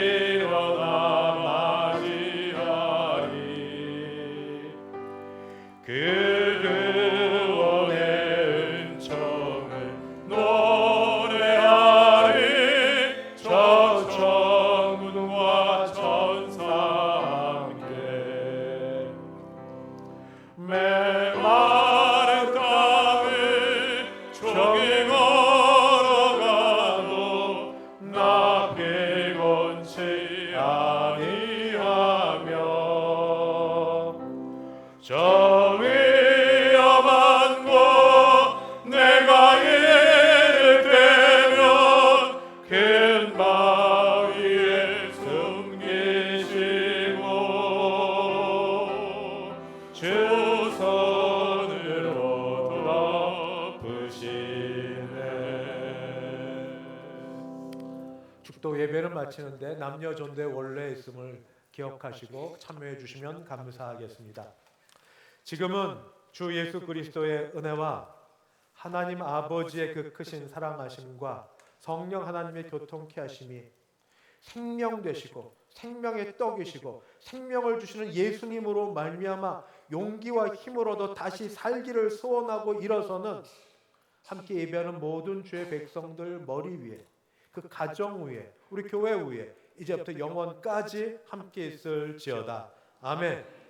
또 예배를 마치는데 남녀 존대 원래 있음을 기억하시고 참여해 주시면 감사하겠습니다. 지금은 주 예수 그리스도의 은혜와 하나님 아버지의 그 크신 사랑하심과 성령 하나님의 교통케 하심이 생명 되시고 생명의 떡이시고 생명을 주시는 예수님으로 말미암아 용기와 힘을 얻어 다시 살기를 소원하고 일어서는 함께 예배하는 모든 주의 백성들 머리 위에, 그 가정 위에, 우리 교회 위에 이제부터 영원까지 함께 있을지어다. 아멘.